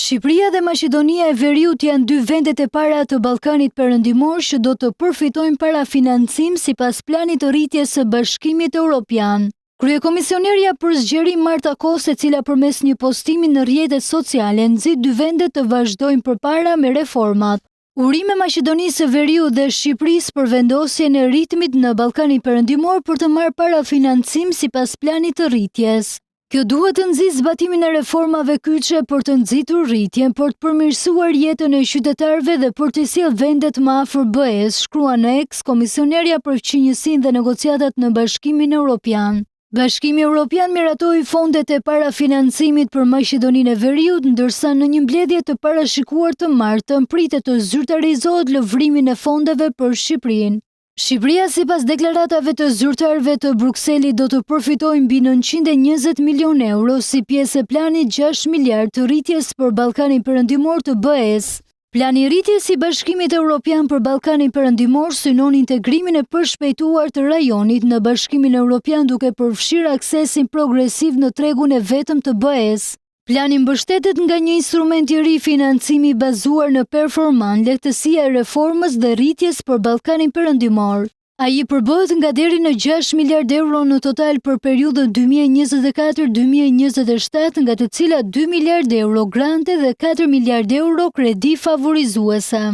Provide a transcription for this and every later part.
Shqipëria dhe Maqedonia e Veriut janë dy vendet e para të Ballkanit Perëndimor që do të përfitojnë parafinancim sipas planit të rritjes së Bashkimit Evropian. Kryekomisionerja për zgjerim Marta Kos, e cila përmes një postimi në rrjetet sociale nxit dy vendet të vazhdojnë përpara me reformat. Urime Maqedonisë së Veriut dhe Shqipërisë për vendosjen e ritmit në Ballkanin Perëndimor për të marrë parafinancim sipas planit të rritjes. Kjo duhet të nxjisë zbatimin e reformave kyçe për të nxitur rritjen, për të përmirësuar jetën e qytetarëve dhe për të sjellë vendet më afër BE-s, shkruan në X Komisionerja për Fqinjësinë dhe Negociatat në Bashkimin Evropian. Bashkimi Evropian miratoi fondet e parafinancimit për Maqedoninë e Veriut, ndërsa në një mbledhje të parashikuar të martën pritet të zyrtarizohet lëvrimin e fondeve për Shqipërinë. Shqipëria sipas deklaratave të zyrtarëve të Brukselit do të përfitojë mbi 920 milion euro si pjesë e planit 6 miliard të rritjes për Ballkanin Perëndimor të BE-s. Plani i rritjes i Bashkimit Evropian për Ballkanin Perëndimor synon integrimin e përshpejtuar të rajonit në Bashkimin Evropian duke përfshirë aksesin progresiv në tregun e vetëm të BE-s. Plani mbështetet nga një instrument i ri financimi bazuar në performancë, lehtësia e reformës dhe rritjes për Ballkanin Perëndimor. Ai përbëhet nga deri në 6 miliard euro në total për periudhën 2024-2027, nga të cilat 2 miliard euro grante dhe 4 miliard euro kredi favorizuese.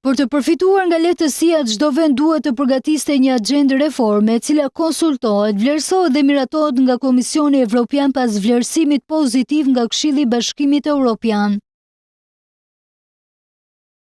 Për të përfituar nga lehtësia, çdo vend duhet të përgatisë një agjendë reforme, e cila konsultohet, vlerësohet dhe miratohet nga Komisioni Evropian pas vlerësimit pozitiv nga Këshilli i Bashkimit Evropian.